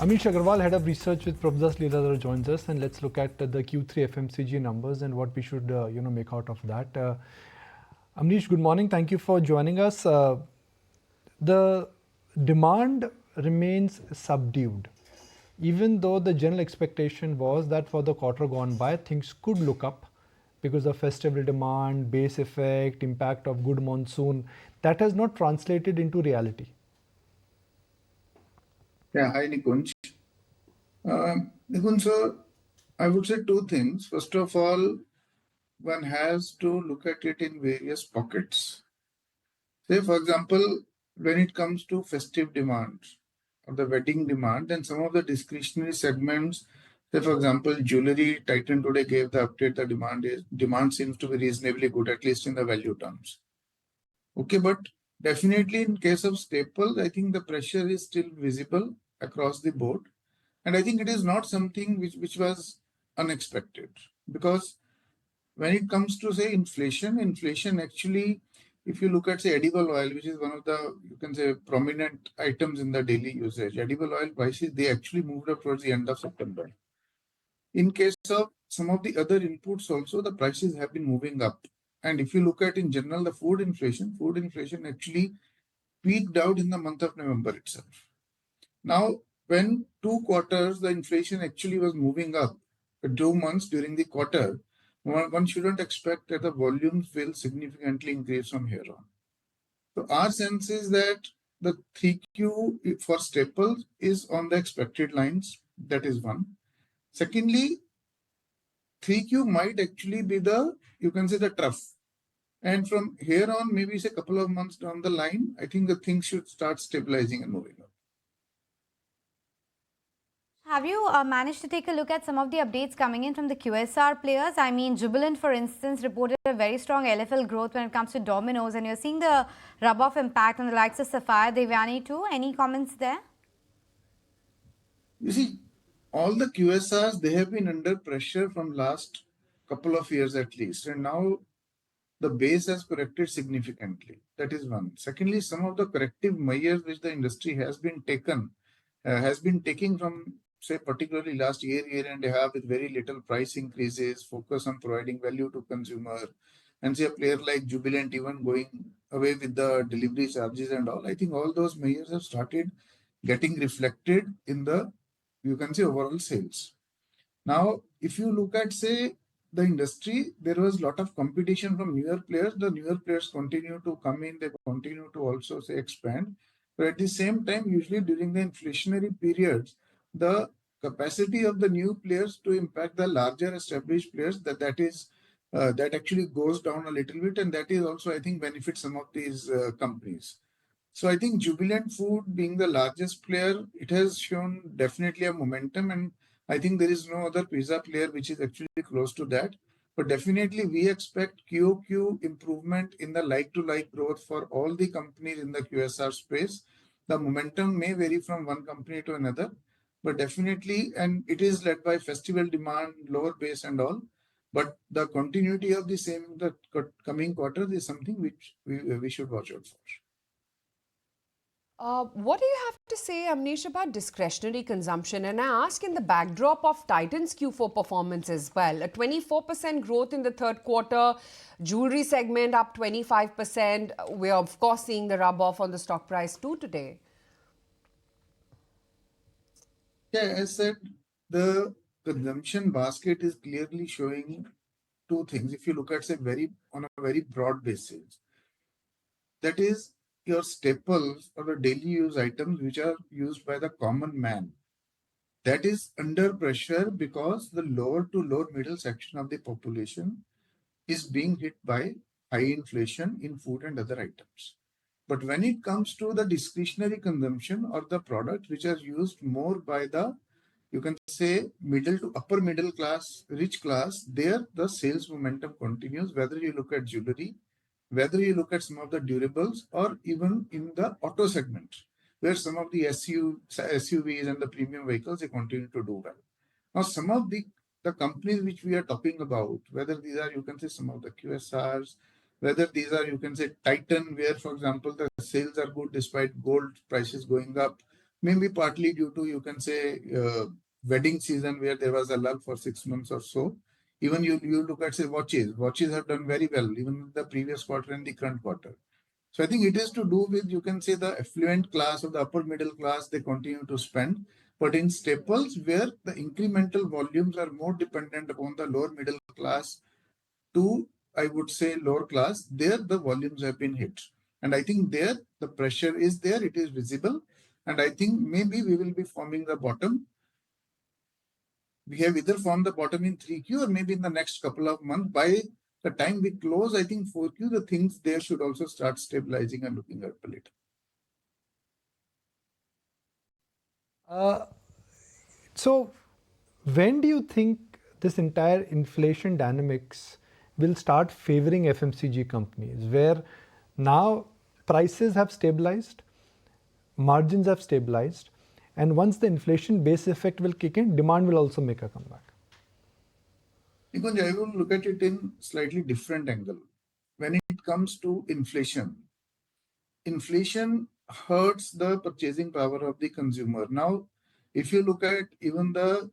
Amnish Aggarwal, Head of Research with Prabhudas Leeladhar, joins us, and let's look at the Q3 FMCG numbers and what we should make out of that. Amnish, good morning. Thank you for joining us. The demand remains subdued, even though the general expectation was that for the quarter gone by, things could look up because of festival demand, base effect, impact of good monsoon. That has not translated into reality. Yeah, hi Nikunj. Nikunj, so I would say two things. First of all, one has to look at it in various pockets. Say, for example, when it comes to festive demand or the wedding demand, then some of the discretionary segments, say, for example, jewelry, Titan today gave the update, the demand seems to be reasonably good, at least in the value terms. Okay, but definitely in case of staples, I think the pressure is still visible across the board. And I think it is not something which was unexpected, because when it comes to, say, inflation actually, if you look at, say, edible oil, which is one of the, you can say, prominent items in the daily usage, edible oil prices, they actually moved up towards the end of September. In case of some of the other inputs also, the prices have been moving up. And if you look at in general, the food inflation actually peaked out in the month of November itself. Now, when 2 quarters, the inflation actually was moving up, 2 months during the quarter, one shouldn't expect that the volumes will significantly increase from here on. So our sense is that the 3Q for staples is on the expected lines. That is one. Secondly, 3Q might actually be the, you can say, the trough. And from here on, maybe say a couple of months down the line, I think the things should start stabilizing and moving up. Have you managed to take a look at some of the updates coming in from the QSR players? I mean, Jubilant, for instance, reported a very strong LFL growth when it comes to Domino's, and you're seeing the rub-off impact on the likes of Sapphire, Devyani too. Any comments there? You see, all the QSRs, they have been under pressure from last couple of years at least. And now the base has corrected significantly. That is one. Secondly, some of the corrective measures which the industry has been taking from, say, particularly last year and a half, with very little price increases, focus on providing value to consumer, and say a player like Jubilant even going away with the delivery charges and all. I think all those measures have started getting reflected in the, you can say, overall sales. Now, if you look at, say, the industry, there was a lot of competition from newer players. The newer players continue to come in, they continue to also, say, expand. But at the same time, usually during the inflationary periods, the capacity of the new players to impact the larger established players, that actually goes down a little bit, and that is also, I think, benefits some of these companies. So I think Jubilant Food, being the largest player, it has shown definitely a momentum, and I think there is no other pizza player which is actually close to that. But definitely we expect QOQ improvement in the like-to-like growth for all the companies in the QSR space. The momentum may vary from one company to another, but definitely, and it is led by festival demand, lower base and all. But the continuity of the same in the coming quarters is something which we should watch out for. What do you have to say, Amnish, about discretionary consumption? And I ask in the backdrop of Titan's Q4 performance as well. A 24% growth in the third quarter, jewelry segment up 25%. We're, of course, seeing the rub-off on the stock price too today. Yeah, as said, the consumption basket is clearly showing two things. If you look at, say, on a very broad basis, that is your staples or the daily use items which are used by the common man, that is under pressure because the lower to lower middle section of the population is being hit by high inflation in food and other items. But when it comes to the discretionary consumption or the products which are used more by the, you can say, middle to upper middle class, rich class, there the sales momentum continues, whether you look at jewelry, whether you look at some of the durables, or even in the auto segment, where some of the SUVs and the premium vehicles, they continue to do well. Now, some of the companies which we are talking about, whether these are, you can say, some of the QSRs, whether these are, you can say, Titan, where, for example, the sales are good despite gold prices going up, maybe partly due to, you can say, wedding season where there was a lull for 6 months or so. Even you look at, say, watches have done very well, even in the previous quarter and the current quarter. So I think it is to do with, you can say, the affluent class or the upper middle class, they continue to spend. But in staples where the incremental volumes are more dependent upon the lower middle class to, I would say, lower class, there the volumes have been hit. And I think there the pressure is there, it is visible. And I think maybe we will be forming the bottom. We have either formed the bottom in 3Q or maybe in the next couple of months. By the time we close, I think 4Q, the things there should also start stabilizing and looking up a little. So, when do you think this entire inflation dynamics will start favoring FMCG companies, where now prices have stabilized, margins have stabilized, and once the inflation base effect will kick in, demand will also make a comeback? Because I will look at it in slightly different angle. When it comes to inflation hurts the purchasing power of the consumer. Now, if you look at even the,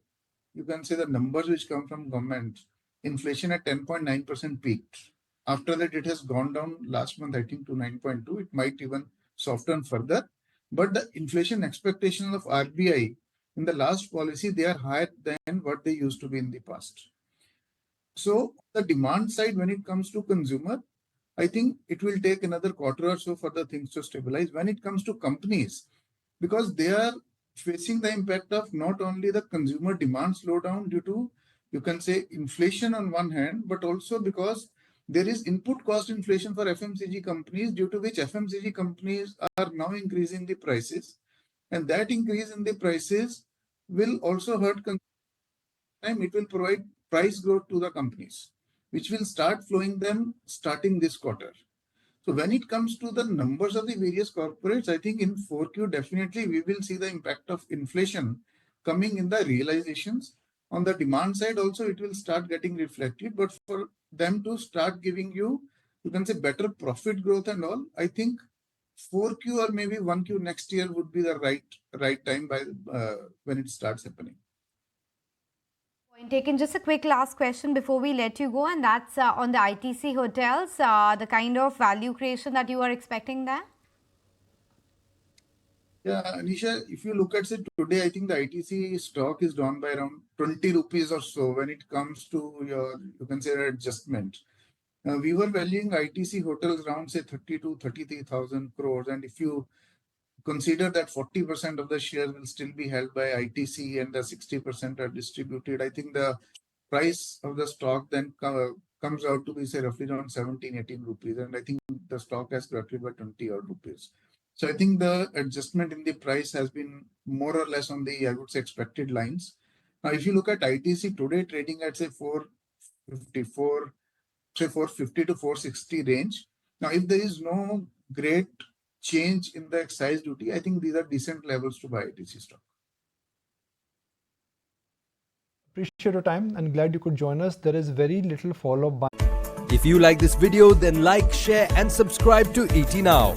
you can say, the numbers which come from government, inflation at 10.9% peaked. After that, it has gone down last month, I think, to 9.2. It might even soften further. But the inflation expectations of RBI in the last policy, they are higher than what they used to be in the past. So the demand side, when it comes to consumer, I think it will take another quarter or so for the things to stabilize. When it comes to companies, because they are facing the impact of not only the consumer demand slowdown due to, you can say, inflation on one hand, but also because there is input cost inflation for FMCG companies, due to which FMCG companies are now increasing the prices. And that increase in the prices will also hurt consumers. It will provide price growth to the companies, which will start flowing them starting this quarter. So when it comes to the numbers of the various corporates, I think in 4Q, definitely we will see the impact of inflation coming in the realizations. On the demand side also, it will start getting reflected. But for them to start giving you, you can say, better profit growth and all, I think 4Q or maybe 1Q next year would be the right time by when it starts happening. Point taken. Just a quick last question before we let you go, and that's on the ITC hotels, the kind of value creation that you are expecting there? Yeah, Anisha, if you look at it today, I think the ITC stock is down by around 20 rupees or so when it comes to your, you can say, adjustment. We were valuing ITC hotels around, say, 30 to 33,000 crores. And if you consider that 40% of the shares will still be held by ITC and the 60% are distributed, I think the price of the stock then comes out to be, say, roughly around 17, 18 rupees. And I think the stock has corrected by 20 odd rupees. So I think the adjustment in the price has been more or less on the, I would say, expected lines. Now, if you look at ITC today trading at, say, 450 to 460 range. Now, if there is no great change in the excise duty, I think these are decent levels to buy ITC stock. Appreciate your time and glad you could join us. There is very little follow-up. If you like this video, then like, share and subscribe to ET Now.